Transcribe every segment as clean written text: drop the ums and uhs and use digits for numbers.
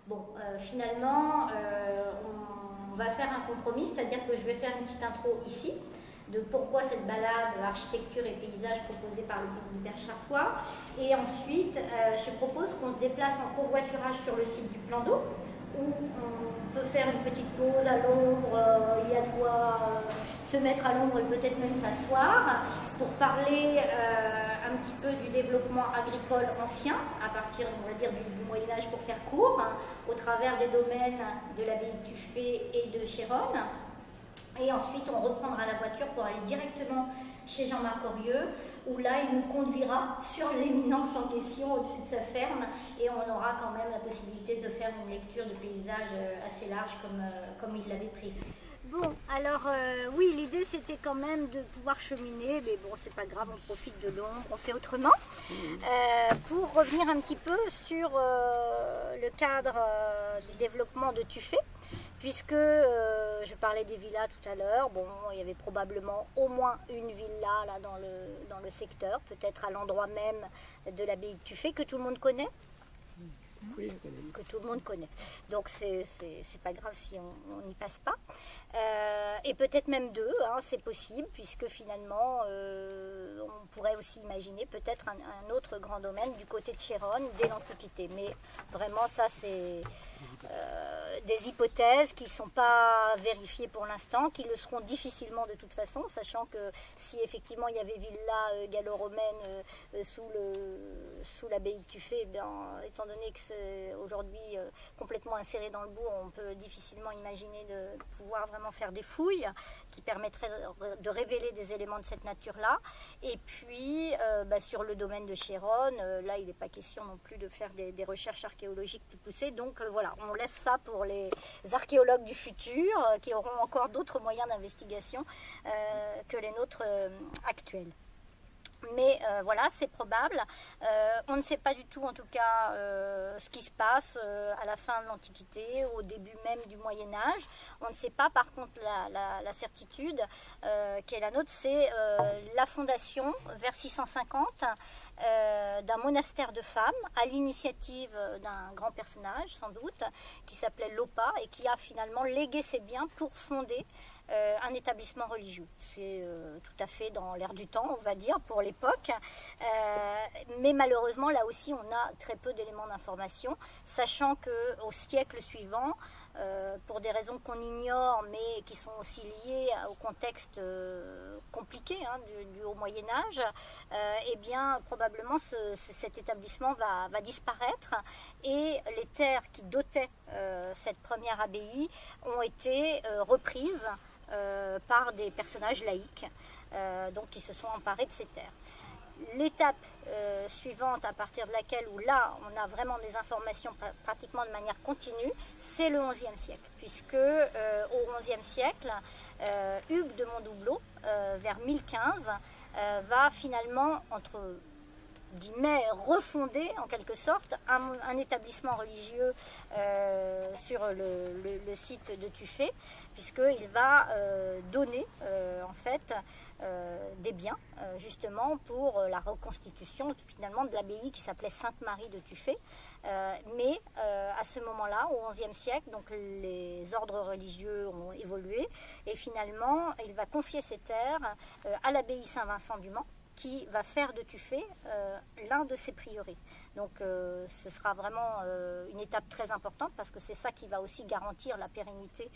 Bon, finalement, on va faire un compromis, c'est-à-dire que je vais faire une petite intro ici, de pourquoi cette balade architecture et paysage proposée par le communitaire chartois. Et ensuite, je propose qu'on se déplace en covoiturage sur le site du plan d'eau, où on peut faire une petite pause à l'ombre, il y a de quoi se mettre à l'ombre et peut-être même s'asseoir, pour parler un petit peu du développement agricole ancien, à partir, on va dire, du Moyen-Âge pour faire court, au travers des domaines de l'abbaye de Tuffet et de Chéronne. Et ensuite, on reprendra la voiture pour aller directement chez Jean-Marc Orieux, où là, il nous conduira sur l'éminence en question au-dessus de sa ferme, et on aura quand même la possibilité de faire une lecture de paysage assez large comme il l'avait prévu. Bon, alors oui, l'idée c'était quand même de pouvoir cheminer, mais bon, c'est pas grave, on profite de l'ombre, on fait autrement. Pour revenir un petit peu sur le cadre du développement de Tuffet, puisque je parlais des villas tout à l'heure, bon, il y avait probablement au moins une villa là dans le secteur, peut-être à l'endroit même de l'abbaye de Tuffet, que tout le monde connaît. Oui, que tout le monde connaît. Donc c'est pas grave si on n'y passe pas. Et peut-être même deux, hein, c'est possible, puisque finalement on pourrait aussi imaginer peut-être un autre grand domaine du côté de Chéronne dès l'Antiquité. Mais vraiment ça c'est des hypothèses qui ne sont pas vérifiées pour l'instant, qui le seront difficilement de toute façon, sachant que si effectivement il y avait villa gallo-romaine sous l'abbaye de Tuffet, étant donné que c'est aujourd'hui complètement inséré dans le bourg, on peut difficilement imaginer de pouvoir vraiment faire des fouilles qui permettraient de révéler des éléments de cette nature-là. Et puis sur le domaine de Chéronne, là il n'est pas question non plus de faire des recherches archéologiques plus poussées, donc voilà, on laisse ça pour les archéologues du futur qui auront encore d'autres moyens d'investigation que les nôtres actuels. Mais voilà, c'est probable. On ne sait pas du tout, en tout cas, ce qui se passe à la fin de l'Antiquité, au début même du Moyen-Âge. On ne sait pas, par contre, la certitude qui est la nôtre, c'est la fondation, vers 650, d'un monastère de femmes, à l'initiative d'un grand personnage, sans doute, qui s'appelait Lopa, et qui a finalement légué ses biens pour fonder un établissement religieux. C'est tout à fait dans l'air du temps, on va dire, pour l'époque. Mais malheureusement, là aussi, on a très peu d'éléments d'information, sachant qu'au siècle suivant, pour des raisons qu'on ignore, mais qui sont aussi liées au contexte compliqué du Haut Moyen-Âge, eh bien, probablement, cet établissement va disparaître, et les terres qui dotaient cette première abbaye ont été reprises par des personnages laïcs donc qui se sont emparés de ces terres. L'étape suivante, à partir de laquelle, où là on a vraiment des informations pratiquement de manière continue, c'est le XIe siècle, puisque au XIe siècle, Hugues de Mondoubleau, vers 1015, va finalement, entre guillemets, refonder en quelque sorte un établissement religieux sur le site de Tuffet, puisqu'il va donner en fait des biens justement pour la reconstitution finalement de l'abbaye qui s'appelait Sainte-Marie de Tuffet. Mais à ce moment-là, au XIe siècle, donc les ordres religieux ont évolué, et finalement il va confier ces terres à l'abbaye Saint-Vincent du Mans, qui va faire de Tuffet l'un de ses prieurés. Donc ce sera vraiment une étape très importante, parce que c'est ça qui va aussi garantir la pérennité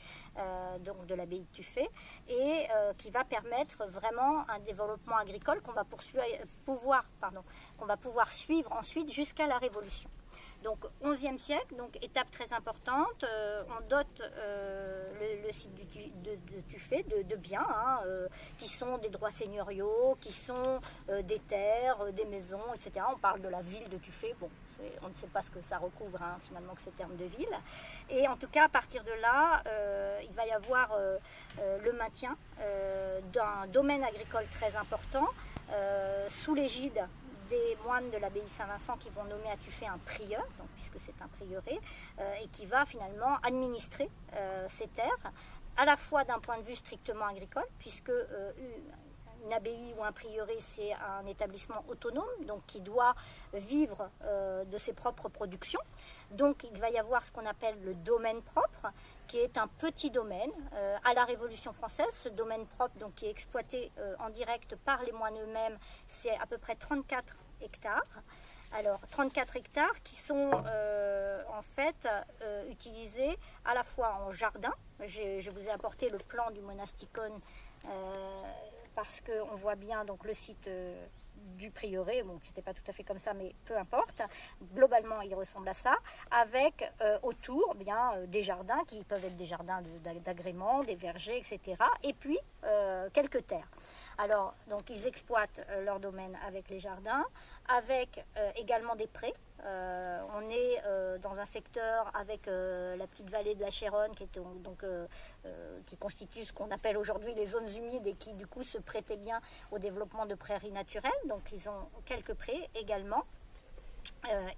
donc de l'abbaye de Tuffet, et qui va permettre vraiment un développement agricole qu'on va pouvoir suivre ensuite jusqu'à la Révolution. Donc, XIe siècle, donc étape très importante, on dote le site de Tuffet de biens, qui sont des droits seigneuriaux, qui sont des terres, des maisons, etc. On parle de la ville de Tuffet, bon, on ne sait pas ce que ça recouvre finalement que ce terme de ville. Et en tout cas, à partir de là, il va y avoir le maintien d'un domaine agricole très important, sous l'égide des moines de l'abbaye Saint-Vincent, qui vont nommer à Tuffet un prieur, donc, puisque c'est un prieuré, et qui va finalement administrer ces terres, à la fois d'un point de vue strictement agricole, puisque une abbaye ou un prieuré, c'est un établissement autonome, donc qui doit vivre de ses propres productions. Donc il va y avoir ce qu'on appelle le domaine propre, qui est un petit domaine. À la Révolution française, ce domaine propre, donc, qui est exploité en direct par les moines eux-mêmes, c'est à peu près 34 hectares. Alors, 34 hectares qui sont en fait utilisés à la fois en jardin. Je vous ai apporté le plan du monasticon parce qu'on voit bien donc, le site du prieuré, bon, qui n'était pas tout à fait comme ça, mais peu importe. Globalement, il ressemble à ça, avec autour des jardins qui peuvent être des jardins d'agrément, des vergers, etc. Et puis, quelques terres. Alors, donc, ils exploitent leur domaine avec les jardins, avec également des prés. On est dans un secteur avec la petite vallée de la Chéronne qui constitue ce qu'on appelle aujourd'hui les zones humides et qui du coup se prêtait bien au développement de prairies naturelles. Donc ils ont quelques prés également.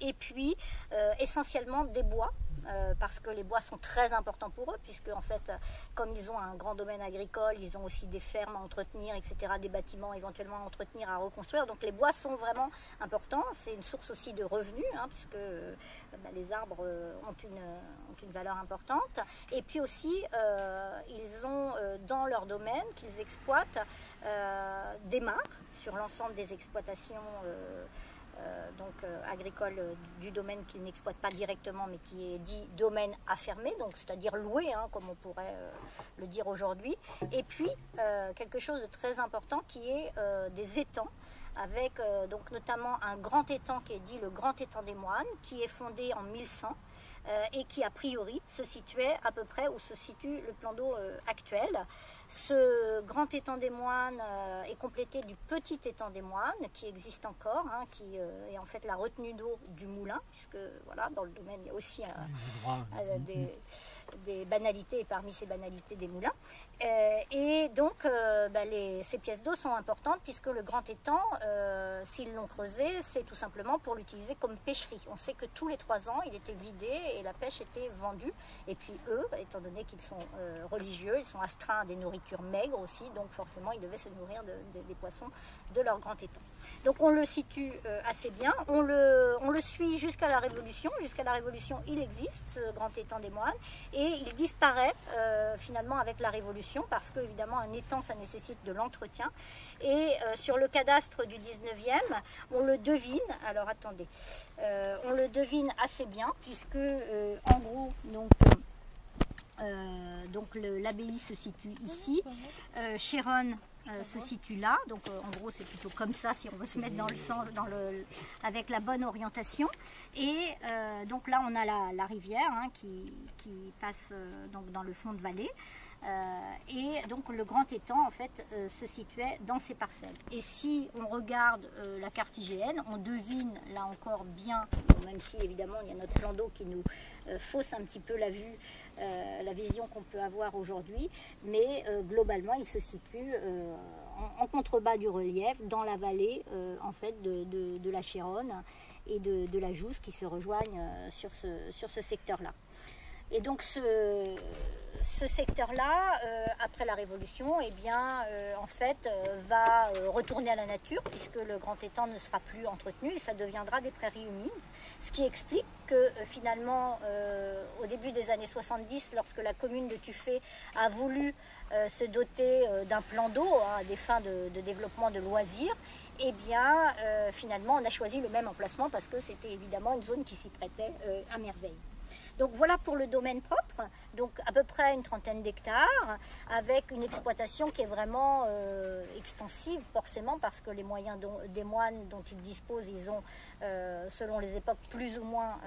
Et puis essentiellement des bois, parce que les bois sont très importants pour eux, puisque en fait, comme ils ont un grand domaine agricole, ils ont aussi des fermes à entretenir, etc., des bâtiments éventuellement à entretenir, à reconstruire. Donc les bois sont vraiment importants. C'est une source aussi de revenus, puisque les arbres ont une valeur importante. Et puis aussi, ils ont dans leur domaine qu'ils exploitent des mares sur l'ensemble des exploitations agricole du domaine qu'ils n'exploitent pas directement, mais qui est dit domaine affermé, donc c'est-à-dire loué, comme on pourrait le dire aujourd'hui. Et puis quelque chose de très important qui est des étangs, avec donc notamment un grand étang qui est dit le grand étang des moines, qui est fondé en 1100 et qui a priori se situait à peu près où se situe le plan d'eau actuel. Ce grand étang des moines est complété du petit étang des moines qui existe encore, qui est en fait la retenue d'eau du moulin, puisque voilà, dans le domaine il y a aussi des banalités, et parmi ces banalités des moulins. Et donc ces pièces d'eau sont importantes, puisque le grand étang, s'ils l'ont creusé, c'est tout simplement pour l'utiliser comme pêcherie. On sait que tous les 3 ans il était vidé et la pêche était vendue, et puis eux, étant donné qu'ils sont religieux, ils sont astreints à des nourritures maigres aussi, donc forcément ils devaient se nourrir des poissons de leur grand étang. Donc on le situe assez bien, on le suit jusqu'à la Révolution. Jusqu'à la Révolution il existe, ce grand étang des moines, et il disparaît finalement avec la Révolution, parce que évidemment un étang ça nécessite de l'entretien, et sur le cadastre du 19e on le devine, alors attendez, on le devine assez bien, puisque en gros donc l'abbaye se situe ici, Chéronne se situe là, donc en gros c'est plutôt comme ça si on veut se mettre dans le sens, avec la bonne orientation. Et donc là on a la rivière qui passe donc dans le fond de vallée. Et donc le grand étang en fait se situait dans ces parcelles. Et si on regarde la carte IGN, on devine là encore bien, même si évidemment il y a notre plan d'eau qui nous fausse un petit peu la vue, la vision qu'on peut avoir aujourd'hui, mais globalement il se situe en contrebas du relief, dans la vallée en fait de la Chéronne et de la Jousse, qui se rejoignent sur ce secteur-là. Et donc ce secteur-là, après la Révolution, en fait, va retourner à la nature, puisque le grand étang ne sera plus entretenu et ça deviendra des prairies humides. Ce qui explique que finalement, au début des années 70, lorsque la commune de Tuffet a voulu se doter d'un plan d'eau à des fins de développement de loisirs, finalement on a choisi le même emplacement parce que c'était évidemment une zone qui s'y prêtait à merveille. Donc voilà pour le domaine propre, donc à peu près une 30aine d'hectares, avec une exploitation qui est vraiment extensive, forcément, parce que les moyens des moines dont ils disposent, ils ont, selon les époques, plus ou moins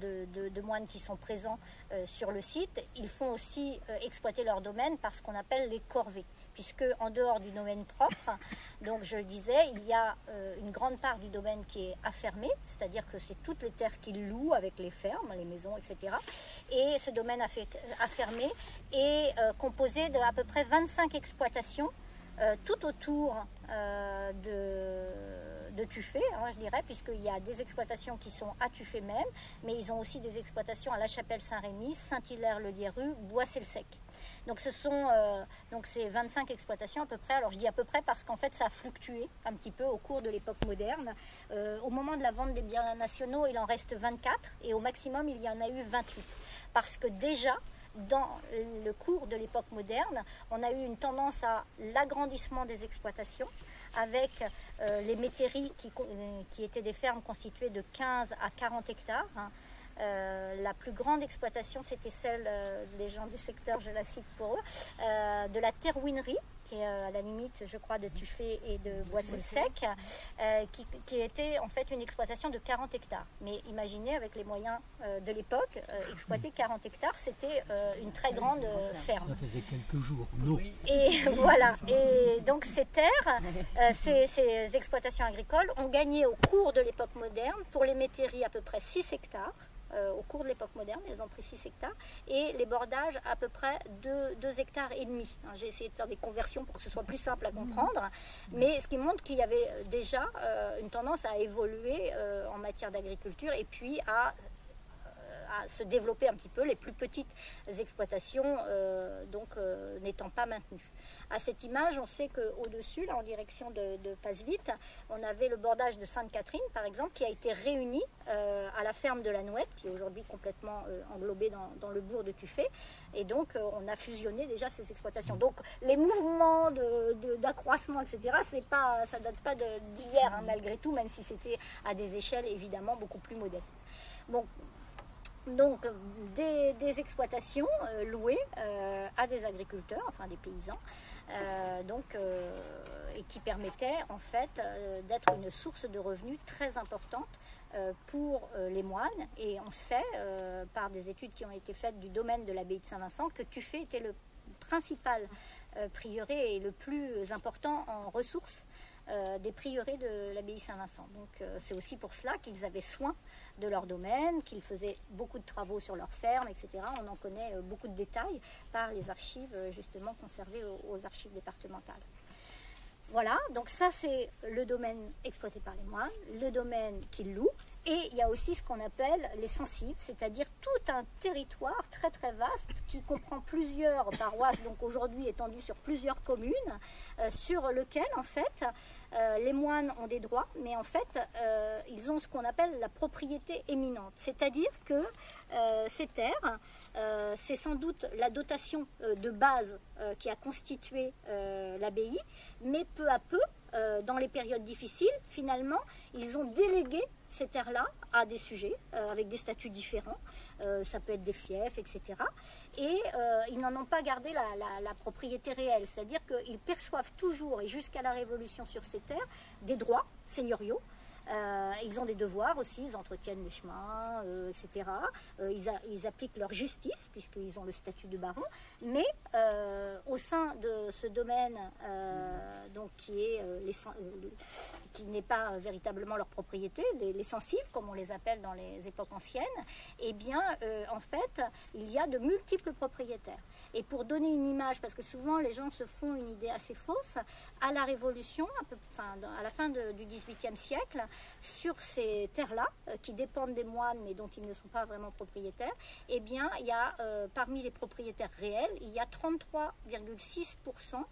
de moines qui sont présents sur le site. Ils font aussi exploiter leur domaine par ce qu'on appelle les corvées, puisque en dehors du domaine propre, donc je le disais, il y a une grande part du domaine qui est affermée, c'est-à-dire que c'est toutes les terres qu'ils louent avec les fermes, les maisons, etc. Et ce domaine affermé est composé d'à peu près 25 exploitations tout autour de de Tuffet, je dirais, puisqu'il y a des exploitations qui sont à Tuffet même, mais ils ont aussi des exploitations à La Chapelle-Saint-Rémy, Saint-Hilaire-le-Lierru, Boissé-le-Sec. Donc ce sont ces 25 exploitations à peu près. Alors je dis à peu près parce qu'en fait ça a fluctué un petit peu au cours de l'époque moderne. Au moment de la vente des biens nationaux, il en reste 24 et au maximum il y en a eu 28. Parce que déjà, dans le cours de l'époque moderne, on a eu une tendance à l'agrandissement des exploitations avec les métairies qui étaient des fermes constituées de 15 à 40 hectares. La plus grande exploitation, c'était celle, les gens du secteur, je la cite pour eux, de la terrouinerie, qui est à la limite, je crois, de Tuffet et de Boissé-le-Sec, qui était en fait une exploitation de 40 hectares. Mais imaginez, avec les moyens de l'époque, exploiter 40 hectares, c'était une très grande ferme. Ça faisait quelques jours, non. Et voilà. Et donc ces terres, ces exploitations agricoles ont gagné au cours de l'époque moderne, pour les métairies à peu près 6 hectares. Au cours de l'époque moderne, elles ont pris 6 hectares, et les bordages à peu près 2 hectares et demi. J'ai essayé de faire des conversions pour que ce soit plus simple à comprendre, mais ce qui montre qu'il y avait déjà une tendance à évoluer en matière d'agriculture et puis à se développer un petit peu, les plus petites exploitations n'étant pas maintenues. À cette image, on sait qu'au-dessus, là, en direction de Passe-Vite, on avait le bordage de Sainte-Catherine, par exemple, qui a été réuni à la ferme de la Nouette, qui est aujourd'hui complètement englobée dans le bourg de Tuffet. Et donc, on a fusionné déjà ces exploitations. Donc, les mouvements d'accroissement, etc., ça ne date pas d'hier, malgré tout, même si c'était à des échelles, évidemment, beaucoup plus modestes. Bon. Donc des exploitations louées à des agriculteurs, enfin des paysans, et qui permettaient en fait d'être une source de revenus très importante pour les moines. Et on sait par des études qui ont été faites du domaine de l'abbaye de Saint-Vincent que Tuffet était le principal prieuré et le plus important en ressources des prieurés de l'abbaye Saint-Vincent. Donc c'est aussi pour cela qu'ils avaient soin de leur domaine, qu'ils faisaient beaucoup de travaux sur leur ferme, etc. On en connaît beaucoup de détails par les archives justement conservées aux archives départementales. Voilà, donc ça c'est le domaine exploité par les moines, le domaine qu'ils louent, et il y a aussi ce qu'on appelle les sensibles, c'est-à-dire tout un territoire très très vaste qui comprend plusieurs paroisses, donc aujourd'hui étendu sur plusieurs communes, sur lequel en fait les moines ont des droits, mais en fait ils ont ce qu'on appelle la propriété éminente, c'est-à-dire que ces terres, c'est sans doute la dotation de base qui a constitué l'abbaye, mais peu à peu, dans les périodes difficiles, finalement, ils ont délégué ces terres-là à des sujets avec des statuts différents, ça peut être des fiefs, etc. Et ils n'en ont pas gardé la propriété réelle, c'est-à-dire qu'ils perçoivent toujours, et jusqu'à la Révolution sur ces terres, des droits seigneuriaux. Ils ont des devoirs aussi, ils entretiennent les chemins, etc. Ils appliquent leur justice, puisqu'ils ont le statut de baron, mais au sein de ce domaine donc qui n'est pas véritablement leur propriété, les sensibles, comme on les appelle dans les époques anciennes, eh bien, en fait, il y a de multiples propriétaires. Et pour donner une image, parce que souvent les gens se font une idée assez fausse, à la Révolution, à la fin du XVIIIe siècle, sur ces terres-là, qui dépendent des moines, mais dont ils ne sont pas vraiment propriétaires, eh bien, il y a, parmi les propriétaires réels, il y a 33,6%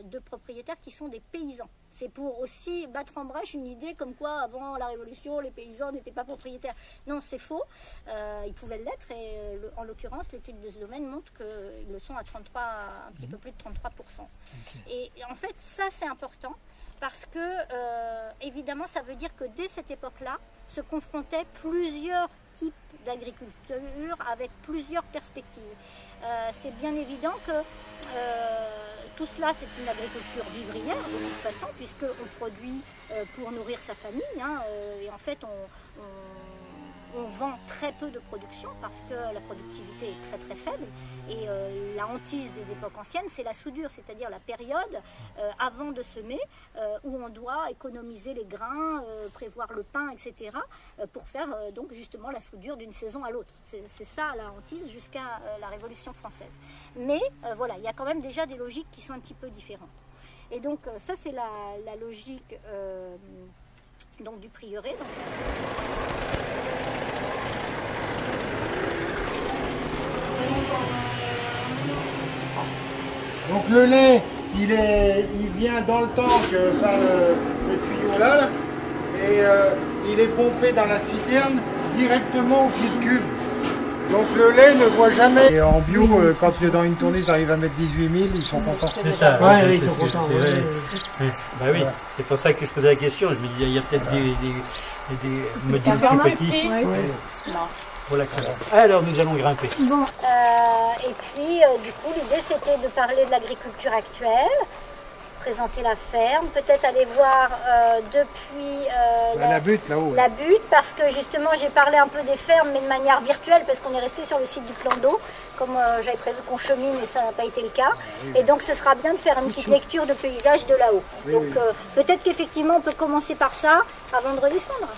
de propriétaires qui sont des paysans. C'est pour aussi battre en brèche une idée comme quoi avant la Révolution les paysans n'étaient pas propriétaires. Non, c'est faux, ils pouvaient l'être, et en l'occurrence l'étude de ce domaine montre qu'ils le sont à 33, un petit peu plus de 33%. Okay. Et en fait ça c'est important parce que évidemment ça veut dire que dès cette époque-là se confrontaient plusieurs types d'agriculture avec plusieurs perspectives. C'est bien évident que tout cela, c'est une agriculture vivrière de toute façon, puisqu'on produit pour nourrir sa famille, et en fait on vend très peu de production parce que la productivité est très très faible, et la hantise des époques anciennes, c'est la soudure, c'est-à-dire la période avant de semer où on doit économiser les grains, prévoir le pain, etc. Pour faire donc justement la soudure d'une saison à l'autre. C'est ça la hantise jusqu'à la Révolution française. Mais voilà, il y a quand même déjà des logiques qui sont un petit peu différentes. Et donc ça c'est la logique donc, du prieuré. Donc le lait, il vient dans le tank par le tuyau là, et il est pompé dans la citerne directement au pied de cuve. Donc le lait ne voit jamais. Et en bio, quand dans une tournée ils arrivent à mettre 18 000, ils sont contents. C'est ça, ouais, ils sont contents. Bah oui, c'est pour ça que je posais la question. Je me dis, il y a peut-être des modifs plus petits. Non. Voilà. Alors nous allons grimper. Bon, et puis du coup l'idée c'était de parler de l'agriculture actuelle, présenter la ferme, peut-être aller voir depuis la butte là-haut. La butte, parce que justement j'ai parlé un peu des fermes mais de manière virtuelle parce qu'on est resté sur le site du plan d'eau, comme j'avais prévu qu'on chemine et ça n'a pas été le cas. Et donc ce sera bien de faire une petite lecture de paysage de là-haut. Donc peut-être qu'effectivement on peut commencer par ça avant de redescendre.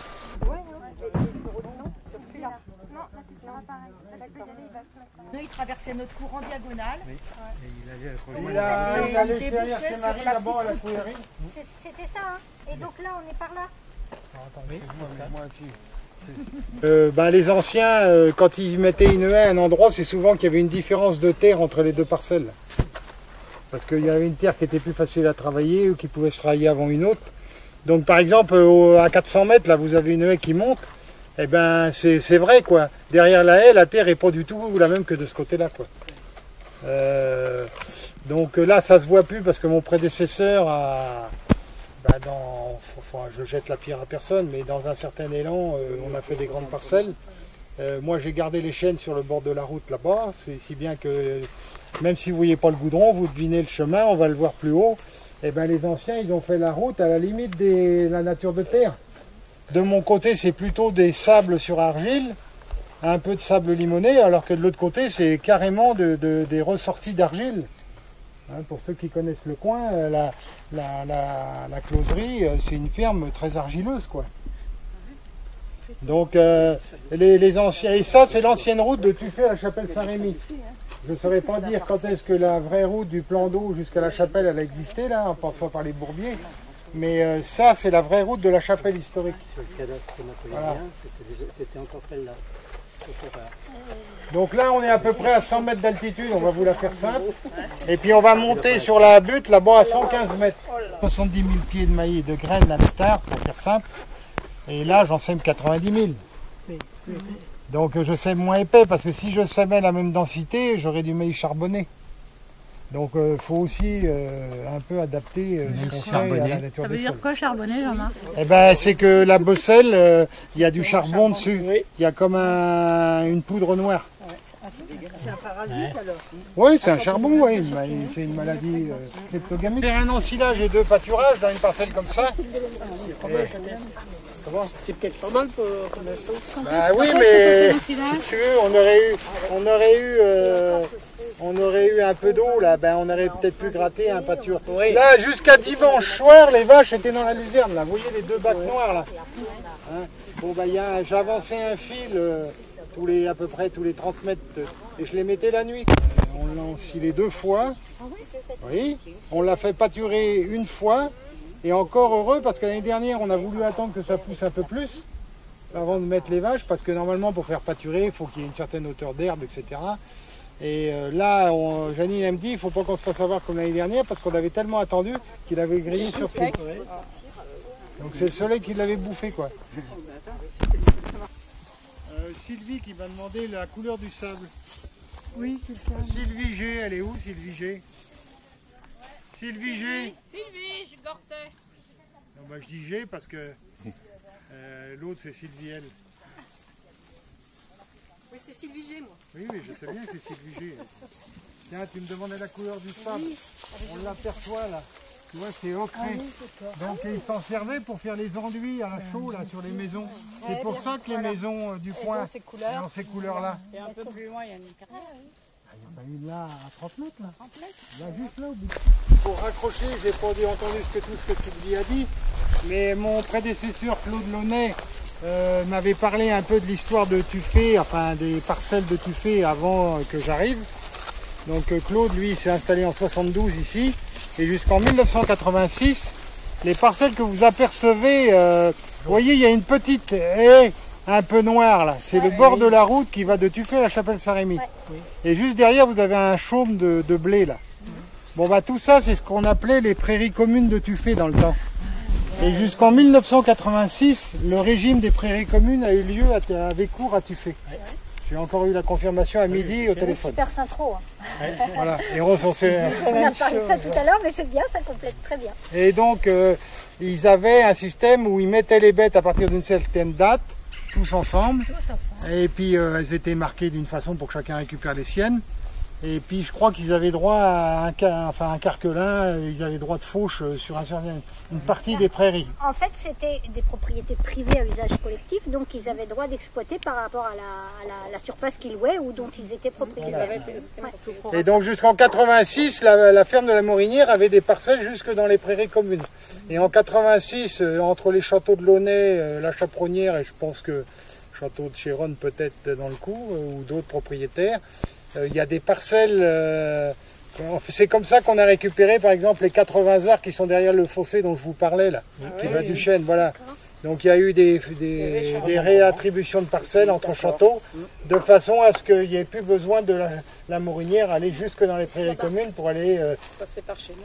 Il traversait notre cour en diagonale. Oui. Il allait chez Marie là-bas à la couillerie. C'était ça, hein. Et donc là, on est par là. Moi aussi. Les anciens, quand ils mettaient une haie à un endroit, c'est souvent qu'il y avait une différence de terre entre les deux parcelles. Parce qu'il y avait une terre qui était plus facile à travailler ou qui pouvait se travailler avant une autre. Donc par exemple, à 400 mètres, là, vous avez une haie qui monte. Eh ben, c'est vrai, quoi. Derrière la haie, la terre n'est pas du tout la même que de ce côté-là, quoi. Donc là, ça se voit plus parce que mon prédécesseur a... je jette la pierre à personne, mais dans un certain élan, on a fait des grandes parcelles. Moi, j'ai gardé les chênes sur le bord de la route là-bas, c'est si bien que même si vous ne voyez pas le goudron, vous devinez le chemin, on va le voir plus haut. Eh ben, les anciens, ils ont fait la route à la limite de la nature de terre. De mon côté, c'est plutôt des sables sur argile, un peu de sable limonné, alors que de l'autre côté, c'est carrément des ressorties d'argile. Hein, pour ceux qui connaissent le coin, la closerie, c'est une ferme très argileuse, quoi. Donc, les anciens, et ça, c'est l'ancienne route de Tuffet à la chapelle Saint-Rémy. Je ne saurais pas dire quand est-ce que la vraie route du plan d'eau jusqu'à la chapelle, elle a existé, là, en passant par les bourbiers. Mais ça, c'est la vraie route de la chapelle historique. Sur le cadastre napoléonien, c'était encore celle-là. Donc là, on est à peu près à 100 mètres d'altitude, on va vous la faire simple. Et puis on va monter sur la butte, là-bas à 115 mètres. 70 000 pieds de mailles de graines à l'hectare, pour faire simple. Et là, j'en sème 90 000. Donc je sème moins épais, parce que si je sémais la même densité, j'aurais du maïs charbonné. Donc il faut aussi un peu adapter ce qu'on fait à la nature des sols. Ça veut dire quoi charbonné, Jean-Marc? Eh ben, c'est que la bosselle, il y a du charbon dessus. Il y a comme une poudre noire. C'est un parasite alors? Oui, c'est un charbon, oui. C'est une maladie cryptogamique. J'ai un ensilage et 2 pâturages dans une parcelle comme ça. C'est peut-être pas mal pour l'instant. Bah oui, mais si tu veux, on aurait eu un peu d'eau là, ben on aurait peut-être pu gratter un pâture. Oui. Là, jusqu'à dimanche soir, les vaches étaient dans la luzerne. Là, vous voyez les 2 bacs noirs là. Hein, bon, ben j'ai avancé un fil à peu près tous les 30 mètres et je les mettais la nuit. On l'a ensilé 2 fois. Oui. On l'a fait pâturer 1 fois. Et encore heureux parce que l'année dernière, on a voulu attendre que ça pousse un peu plus avant de mettre les vaches, parce que normalement, pour faire pâturer, il faut qu'il y ait une certaine hauteur d'herbe, etc. Et là, Janine elle me dit, il ne faut pas qu'on se fasse avoir comme l'année dernière, parce qu'on avait tellement attendu qu'il avait grillé sur pied. Donc c'est le soleil qui l'avait bouffé, quoi. Sylvie qui m'a demandé la couleur du sable. Oui, c'est ça. Sylvie G, elle est où Sylvie G? Sylvie G. Sylvie, je gortais. Non, bah, je dis G parce que l'autre c'est Sylvie L. Oui, c'est Sylvie G, moi. Oui, mais je sais bien que c'est Sylvie G. Tiens, tu me demandais la couleur du sable. On l'aperçoit là. Tu vois, c'est ocré. Donc ils s'en servaient pour faire les enduits à la chaux là sur les maisons. C'est pour ça que les maisons du coin ont ces couleurs-là. Et un peu plus loin, il y a une carrière. Il y a une là à 30 mètres là. Là, juste là au bout. Pour raccrocher, j'ai pas entendu tout ce que Sylvie a dit, mais mon prédécesseur Claude Launay m'avait parlé un peu de l'histoire de Tuffet, enfin des parcelles de Tuffet avant que j'arrive. Donc Claude, lui, s'est installé en 72 ici. Et jusqu'en 1986, les parcelles que vous apercevez, vous voyez, il y a une petite haie un peu noire là. C'est le bord de la route qui va de Tuffet à la Chapelle-Saint-Rémy. Et juste derrière, vous avez un chaume de blé là. Bon bah tout ça, c'est ce qu'on appelait les prairies communes de Tuffet dans le temps. Et jusqu'en 1986, le régime des prairies communes a eu lieu à Vécourt à Tuffet. J'ai encore eu la confirmation à midi au téléphone. Super synchro. Hein. Voilà. Et on a parlé de ça tout à l'heure, mais c'est bien, ça complète très bien. Et donc, ils avaient un système où ils mettaient les bêtes à partir d'une certaine date, tous ensemble. Et puis, elles étaient marquées d'une façon pour que chacun récupère les siennes. Et puis, je crois qu'ils avaient droit à un carquelin, ils avaient droit de fauche sur une partie des prairies. En fait, c'était des propriétés privées à usage collectif, donc ils avaient droit d'exploiter par rapport à la surface qu'ils louaient ou dont ils étaient propriétaires. Voilà. Et donc, jusqu'en 86, la ferme de la Morinière avait des parcelles jusque dans les prairies communes. Et en 86, entre les châteaux de Launay, la Chaperonnière, et je pense que château de Chéronne peut-être dans le coup, ou d'autres propriétaires, il y a des parcelles, c'est comme ça qu'on a récupéré par exemple les 80 arts qui sont derrière le fossé dont je vous parlais là, qui va du chêne, voilà. Donc il y a eu des réattributions de parcelles entre châteaux, de façon à ce qu'il n'y ait plus besoin de la Morinière aller jusque dans les prairies communes pour aller... passer par chez nous.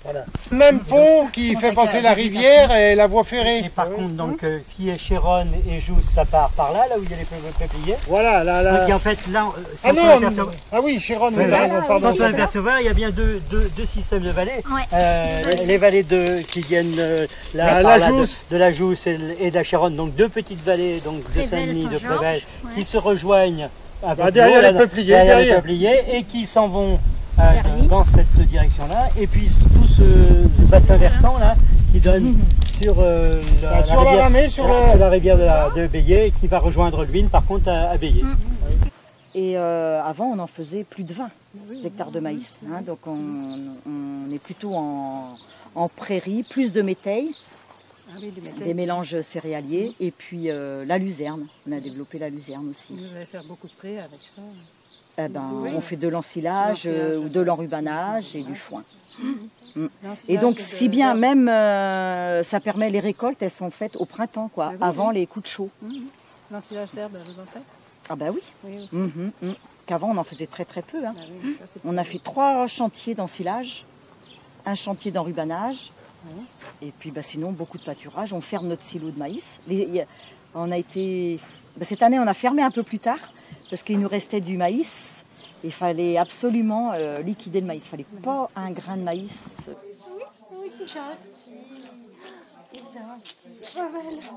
Voilà. Même pont qui fait passer la rivière et la voie ferrée. Et par contre, donc, ce qui est Chéronne et Jousse, ça part par là, où il y a les peupliers. Voilà, là. Donc en fait, là, oui, Chéronne, sans s'en apercevoir, il y a bien deux systèmes de vallées. Les vallées qui viennent de la Jousse et de la Chéronne, donc deux petites vallées, donc de Saint-Denis, de Prével, qui se rejoignent derrière les peupliers et qui s'en vont dans cette direction-là, et puis tout ce bassin versant là qui donne sur la rivière de Bélier, qui va rejoindre l'Huine par contre à Bélier. Et avant on en faisait plus de 20 hectares de maïs, hein, donc on est plutôt en prairie, plus de métailles, des mélanges céréaliers, et puis la luzerne, on a développé la luzerne aussi. Vous allez faire beaucoup de prés avec ça. On fait de l'ensilage ou de l'enrubanage et du foin. Et donc, si bien même, ça permet les récoltes, elles sont faites au printemps, quoi, avant les coups de chaud. L'ensilage d'herbe, vous en faites? Ah bah oui. Qu'avant, on en faisait très très peu. Hein. On a fait 3 chantiers d'ensilage, un chantier d'enrubanage, et puis sinon, beaucoup de pâturage. On ferme notre silo de maïs. Cette année, on a fermé un peu plus tard, parce qu'il nous restait du maïs. Il fallait absolument liquider le maïs. Il ne fallait pas un grain de maïs. Oui, c'est gentil. C'est gentil.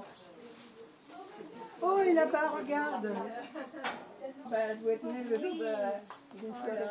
Oh, et là-bas, regarde. Elle doit être née le jour d'une soirée.